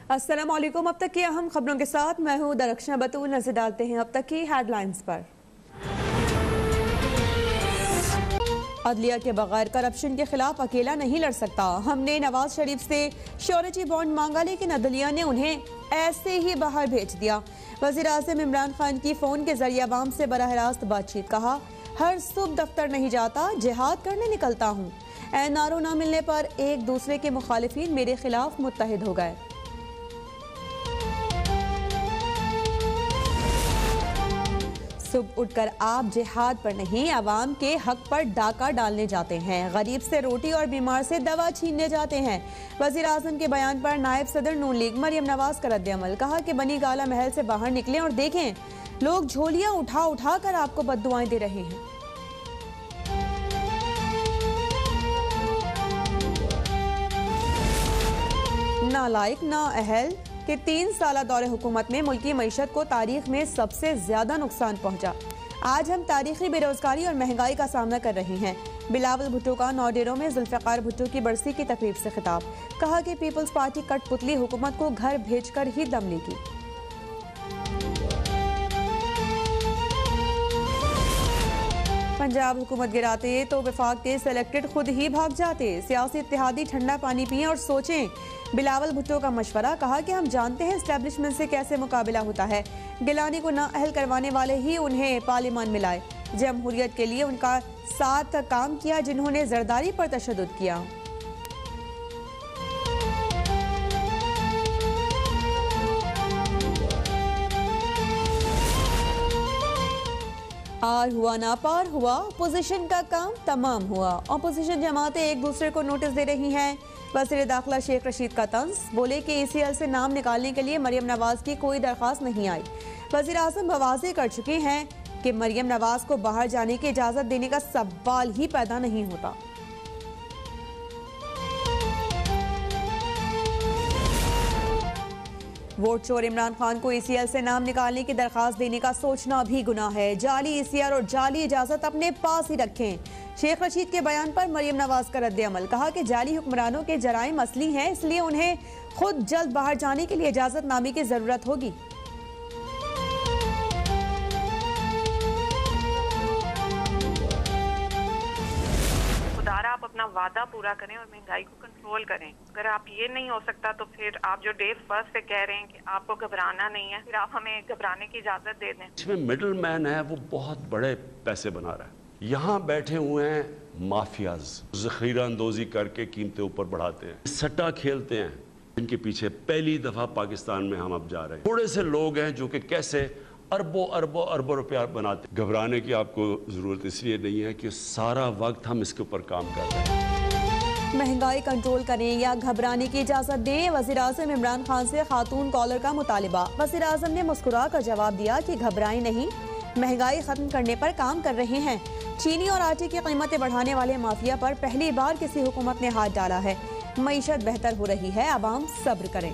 अस्सलाम वालेकुम। अब तक की अहम खबरों के साथ मैं हूं दरख्शां बतूल। नजर डालते हैं अब तक की हेडलाइंस पर। अदलिया के बगैर करप्शन के खिलाफ अकेला नहीं लड़ सकता। हमने नवाज शरीफ से श्योरिटी बॉन्ड मांगा, लेकिन अदलिया ने उन्हें ऐसे ही बाहर भेज दिया। वज़ीर आज़म इमरान खान की फोन के जरिए अवाम से बराह रास्त बातचीत। कहा, हर सुबह दफ्तर नहीं जाता, जिहाद करने निकलता हूँ। एनआरओ न मिलने पर एक दूसरे के मुखालिफिन मेरे खिलाफ मुत्तहिद हो गए। सुबह उठकर आप जिहाद पर नहीं, अवाम के हक पर डाका डालने जाते हैं। गरीब से रोटी और बीमार से दवा छीनने जाते हैं। वज़ीर आज़म के बयान पर नायब सदर नून लीग मरियम नवाज का रद्द-ए-अमल। कहा कि बनी गाला महल से बाहर निकलें और देखें, लोग झोलियां उठा उठा कर आपको बद्दुआएं दे रहे हैं। नालायक नाअहल कि 3 साल दौरे हुकूमत में मुल्की मईशत को तारीख में सबसे ज्यादा नुकसान पहुंचा। आज हम तारीखी बेरोजगारी और महंगाई का सामना कर रहे हैं। बिलावल भुट्टो का नौडेरों में जुल्फ़िकार भुट्टो की बरसी की तकरीब से खिताब। कहा कि पीपल्स पार्टी कठपुतली हुकूमत को घर भेजकर ही दम लेगी। पंजाब हुकूमत गिराते तो वफाक के सिलेक्टेड खुद ही भाग जाते। सियासी इत्तेहादी ठंडा पानी पिए और सोचें। बिलावल भुट्टो का मशवरा। कहा कि हम जानते हैं एस्टेब्लिशमेंट से कैसे मुकाबला होता है। गिलानी को नाअहल करवाने वाले ही उन्हें पार्लियामान में लाए। जमहूरियत के लिए उनका साथ काम किया जिन्होंने जरदारी पर तशद्दुद किया। आर हुआ ना पार हुआ, अपोजिशन का काम तमाम हुआ। अपोजिशन जमातें एक दूसरे को नोटिस दे रही हैं। वज़ीर दाखिला शेख रशीद का तंज। बोले कि ECL से नाम निकालने के लिए मरियम नवाज की कोई दरख्वास्त नहीं आई। वज़ीर आज़म वाज़ेह कर चुके हैं कि मरियम नवाज को बाहर जाने की इजाज़त देने का सवाल ही पैदा नहीं होता। वोट चोर इमरान खान को ECL से नाम निकालने की दरख्वास्त देने का सोचना भी गुनाह है। जाली ECR और जाली इजाजत अपने पास ही रखें। शेख रशीद के बयान पर मरियम नवाज का रद्द-ए-अमल। कहा कि जाली हुक्मरानों के जराइम असली हैं, इसलिए उन्हें खुद जल्द बाहर जाने के लिए इजाजत नामे की जरूरत होगी। आप अपना वादा पूरा करें और महंगाई को कंट्रोल करें। अगर आप ये नहीं हो सकता तो फिर आप जो डे फर्स्ट से कह रहे हैं कि आपको घबराना नहीं है, फिर आप हमें घबराने की इजाजत दे दें। इसमें मिडल मैन है, वो बहुत बड़े पैसे बना रहा है। यहाँ बैठे हुए हैं माफियाज, जखीरा अंदोजी करके कीमतें ऊपर बढ़ाते हैं, सट्टा खेलते हैं, जिनके पीछे पहली दफा पाकिस्तान में हम अब जा रहे हैं। थोड़े से लोग हैं जो कि कैसे अरबों अरबों अरबों रुपया बनाते। घबराने की आपको जरूरत इसलिए नहीं है कि सारा वक्त हम इसके ऊपर काम कर रहे हैं। महंगाई कंट्रोल करें या घबराने की इजाजत दें, वज़ीर आज़म इमरान खान से खातून कॉलर का मुतालिबा। वज़ीर आज़म ने मुस्कुरा कर जवाब दिया कि घबराएं नहीं, महंगाई खत्म करने पर काम कर रहे हैं। चीनी और आटे की कीमतें बढ़ाने वाले माफिया पर पहली बार किसी हुकूमत ने हाथ डाला है। मईशत बेहतर हो रही है, अवाम सब्र करें।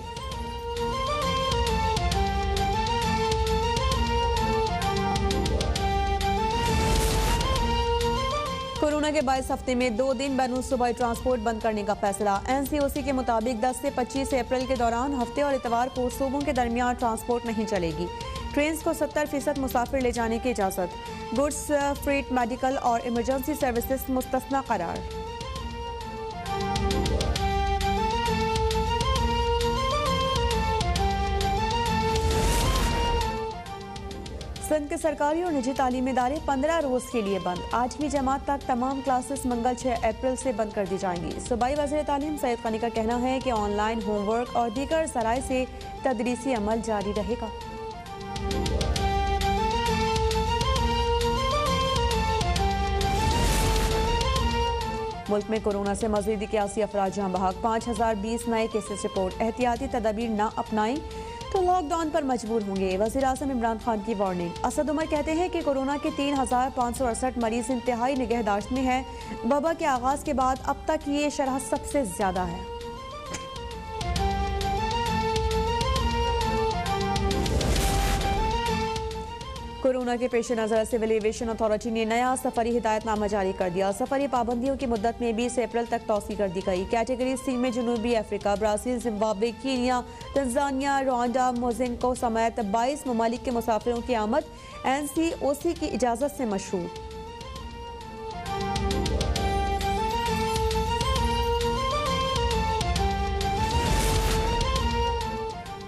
कोरोना के 22 हफ्ते में 2 दिन बैनुल सूबाई ट्रांसपोर्ट बंद करने का फैसला। NCOC के मुताबिक 10 से 25 अप्रैल के दौरान हफ्ते और इतवार को सूबों के दरमियान ट्रांसपोर्ट नहीं चलेगी। ट्रेन को 70% मुसाफिर ले जाने की इजाज़त। गुड्स, फ्रेट, मेडिकल और इमरजेंसी सर्विसेज मुस्तस्ना करार। सिंध के सरकारी और निजी तालीमी इदारे 15 रोज के लिए बंद। 8वीं जमात तक तमाम क्लासेस मंगल 6 अप्रैल से बंद कर दी जाएंगी। सूबाई वज़ीर तालीम सैयद क़नी का कहना है कि ऑनलाइन होमवर्क और दीगर ज़राए से तदरीसी अमल जारी रहेगा। मुल्क में कोरोना से मज़ीद 81 अफराद जहां बहक। 5020 नए केसेस रिपोर्ट। एहतियाती तदाबीर न अपनाई तो लॉकडाउन पर मजबूर होंगे। वज़ीर आज़म इमरान खान की वार्निंग। असद उमर कहते हैं कि कोरोना के 3568 मरीज इंतहाई निगहदाश्त में हैं। वबा के आगाज के बाद अब तक ये शरह सबसे ज्यादा है। कोरोना के पेश नज़र सिविल एविएशन अथॉरिटी ने नया सफरी हिदायतनामा जारी कर दिया। सफरी पाबंदियों की मुद्दत में 20 अप्रैल तक तौसी कर दी गई। कैटेगरी सी में जनूबी Africa, Brazil, Zimbabwe, Kenya, Tanzania, Rwanda, Mozambique समेत 22 ममालिक के मुसाफिरों की आमद NCOC की इजाज़त से मशरूत।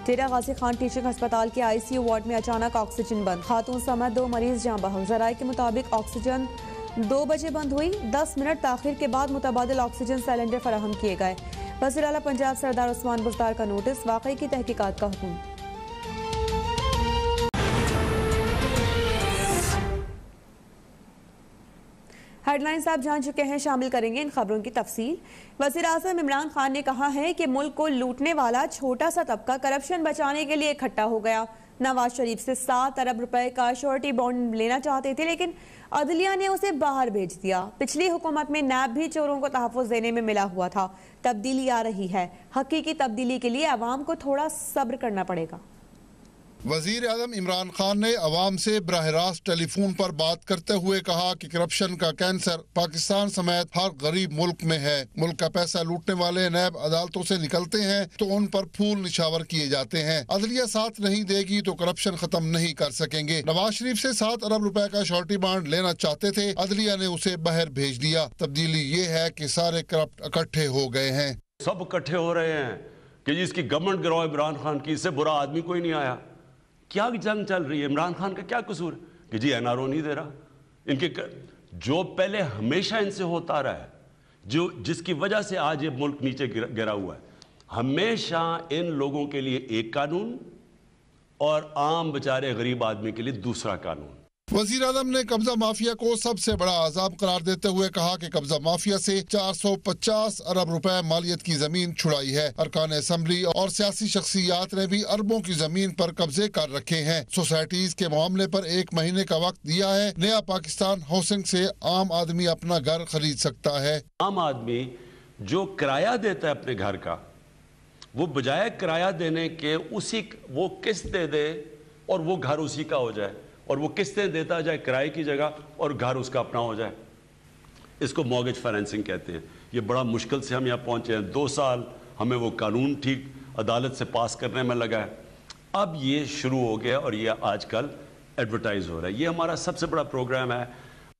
डेरा गाजी खान टीचिंग अस्पताल के ICU वार्ड में अचानक ऑक्सीजन बंद, खातून समेत 2 मरीज जाँ बहक। ज़राए के मुताबिक ऑक्सीजन 2 बजे बंद हुई। 10 मिनट ताखिर के बाद मुतबादिल ऑक्सीजन सिलेंडर फराहम किए गए। वज़ीर आला पंजाब सरदार उस्मान बुज़दार का नोटिस, वाक़ई की तहकीकात का हुक्म। हेडलाइंस आप जान चुके हैं, शामिल करेंगे इन खबरों की तफसील। वज़ीर आज़म इमरान खान ने कहा है कि मुल्क को लूटने वाला छोटा सा तबका करप्शन बचाने के लिए इकट्ठा हो गया। नवाज शरीफ से 7 अरब रुपए का श्योरिटी बॉन्ड लेना चाहते थे, लेकिन अदलिया ने उसे बाहर भेज दिया। पिछली हुकूमत में नैब भी चोरों को तहफ़्फ़ुज़ देने में मिला हुआ था। तब्दीली आ रही है। हकीकी तब्दीली के लिए अवाम को थोड़ा सब्र करना पड़ेगा। वजीर आज़म इमरान खान ने अवाम से बराह रास्त टेलीफोन पर बात करते हुए कहा कि करप्शन का कैंसर पाकिस्तान समेत हर गरीब मुल्क में है। मुल्क का पैसा लूटने वाले नैब अदालतों से निकलते हैं तो उन पर फूल निछावर किए जाते हैं। अदलिया साथ नहीं देगी तो करप्शन खत्म नहीं कर सकेंगे। नवाज शरीफ से 7 अरब रुपए का श्योरिटी बॉन्ड लेना चाहते थे, अदलिया ने उसे बाहर भेज दिया। तब्दीली ये है कि सारे करप्ट इकट्ठे हो गए हैं। सब इकट्ठे हो रहे हैं कि जिसकी गवर्नमेंट गिराओ इमरान खान की, इससे बुरा आदमी कोई नहीं आया। क्या जंग चल रही है? इमरान खान का क्या कसूर कि जी NRO नहीं दे रहा? इनके जो पहले हमेशा इनसे होता रहा है, जो जिसकी वजह से आज ये मुल्क नीचे गिरा हुआ है, हमेशा इन लोगों के लिए एक कानून और आम बेचारे गरीब आदमी के लिए दूसरा कानून। वजीर आज़म ने कब्जा माफिया को सबसे बड़ा अजाब करार देते हुए कहा कि कब्जा माफिया से 450 अरब रुपए मालियत की जमीन छुड़ाई है। अरकान असम्बली और सियासी शख्सियात ने भी अरबों की जमीन पर कब्जे कर रखे हैं। सोसाइटीज के मामले पर 1 महीने का वक्त दिया है। नया पाकिस्तान हाउसिंग से आम आदमी अपना घर खरीद सकता है। आम आदमी जो किराया देता है अपने घर का, वो बजाय किराया देने के वो किस्त दे दे और वो घर उसी का हो जाए, और वो किस्तें देता जाए किराए की जगह और घर उसका अपना हो जाए। इसको मॉर्गेज फाइनेंसिंग कहते हैं। ये बड़ा मुश्किल से हम यहाँ पहुँचे हैं। 2 साल हमें वो कानून ठीक अदालत से पास करने में लगा है। अब ये शुरू हो गया और ये आजकल एडवर्टाइज हो रहा है। ये हमारा सबसे बड़ा प्रोग्राम है।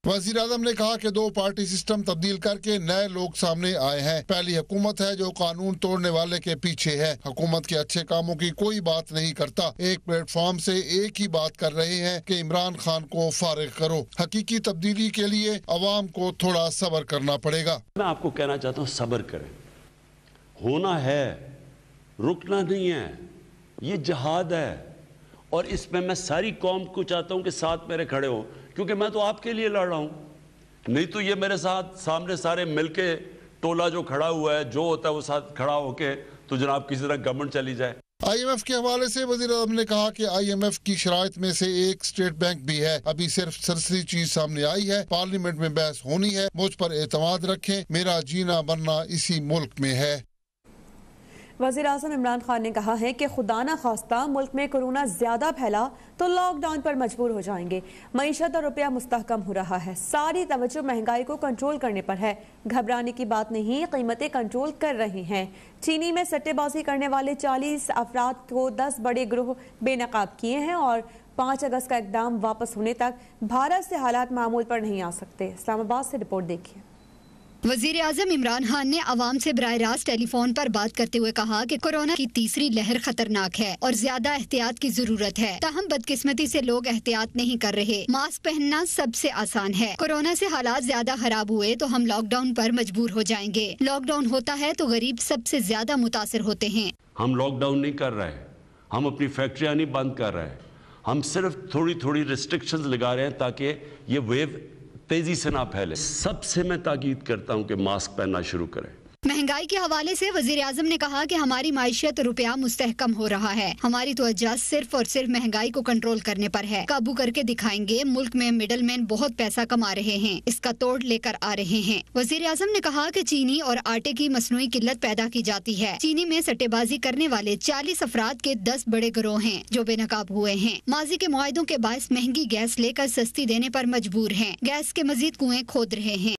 वज़ीर आज़म ने कहा कि 2 पार्टी सिस्टम तब्दील करके नए लोग सामने आए हैं। पहली हुकूमत है जो कानून तोड़ने वाले के पीछे है। हुकूमत के अच्छे कामों की कोई बात नहीं करता। एक प्लेटफॉर्म से एक ही बात कर रहे हैं कि इमरान खान को फारिग करो। हकीकी तब्दीली के लिए अवाम को थोड़ा सब्र करना पड़ेगा। मैं आपको कहना चाहता हूँ, सब्र करें। होना है, रुकना नहीं है। ये जहाद है और इसमें मैं सारी कौम को चाहता हूँ कि साथ मेरे खड़े हो, क्योंकि मैं तो आपके लिए लड़ रहा हूं। नहीं तो ये मेरे साथ सामने सारे मिलके टोला जो खड़ा हुआ है, जो होता है वो साथ खड़ा होके तो जनाब किसी तरह गवर्नमेंट चली जाए। IMF के हवाले से वज़ीर आज़म ने कहा कि IMF की शराइत में से एक स्टेट बैंक भी है। अभी सिर्फ सरसरी चीज सामने आई है। पार्लियामेंट में बहस होनी है। मुझ पर एतमाद रखें, मेरा जीना बनना इसी मुल्क में है। वज़ीर आज़म इमरान खान ने कहा है कि खुदा न खास्ता मुल्क में कोरोना ज्यादा फैला तो लॉकडाउन पर मजबूर हो जाएंगे। मईशत और रुपया मुस्तहकम हो रहा है। सारी तवज्जो महंगाई को कंट्रोल करने पर है। घबराने की बात नहीं, कीमतें कंट्रोल कर रही हैं। चीनी में सट्टेबाजी करने वाले 40 अफराद को 10 बड़े ग्रोह बेनकाब किए हैं और 5 अगस्त का इकदाम वापस होने तक भारत से हालात मामूल पर नहीं आ सकते। इस्लामाबाद से रिपोर्ट देखिए। वजीर आजम इमरान खान ने आवाम से बराह रास्त टेलीफोन पर बात करते हुए कहा कि कोरोना की तीसरी लहर खतरनाक है और ज्यादा एहतियात की जरूरत है। ताहम बदकिस्मती से लोग एहतियात नहीं कर रहे। मास्क पहनना सबसे आसान है। कोरोना से हालात ज्यादा खराब हुए तो हम लॉकडाउन पर मजबूर हो जाएंगे। लॉकडाउन होता है तो गरीब सबसे ज्यादा मुतासिर होते हैं। हम लॉकडाउन नहीं कर रहे, हम अपनी फैक्ट्रियां नहीं बंद कर रहे, हम सिर्फ थोड़ी थोड़ी रिस्ट्रिक्शंस लगा रहे हैं ताकि ये वेव तेजी से ना फैले। सबसे मैं ताकीद करता हूं कि मास्क पहनना शुरू करें। महंगाई के हवाले से वजीर आजम ने कहा कि हमारी माइशियत रुपया मुस्तहकम हो रहा है। हमारी तवज्जो सिर्फ और सिर्फ महंगाई को कंट्रोल करने पर है। काबू करके दिखाएंगे। मुल्क में मिडलमैन बहुत पैसा कमा रहे हैं, इसका तोड़ लेकर आ रहे हैं। वजीर आजम ने कहा कि चीनी और आटे की मसनूई किल्लत पैदा की जाती है। चीनी में सट्टेबाजी करने वाले 40 अफराद के 10 बड़े गिरोह हैं जो बेनकाब हुए हैं। माजी के मुआहदों के बायस महंगी गैस लेकर सस्ती देने पर मजबूर हैं। गैस के मजीद कुएं खोद रहे हैं।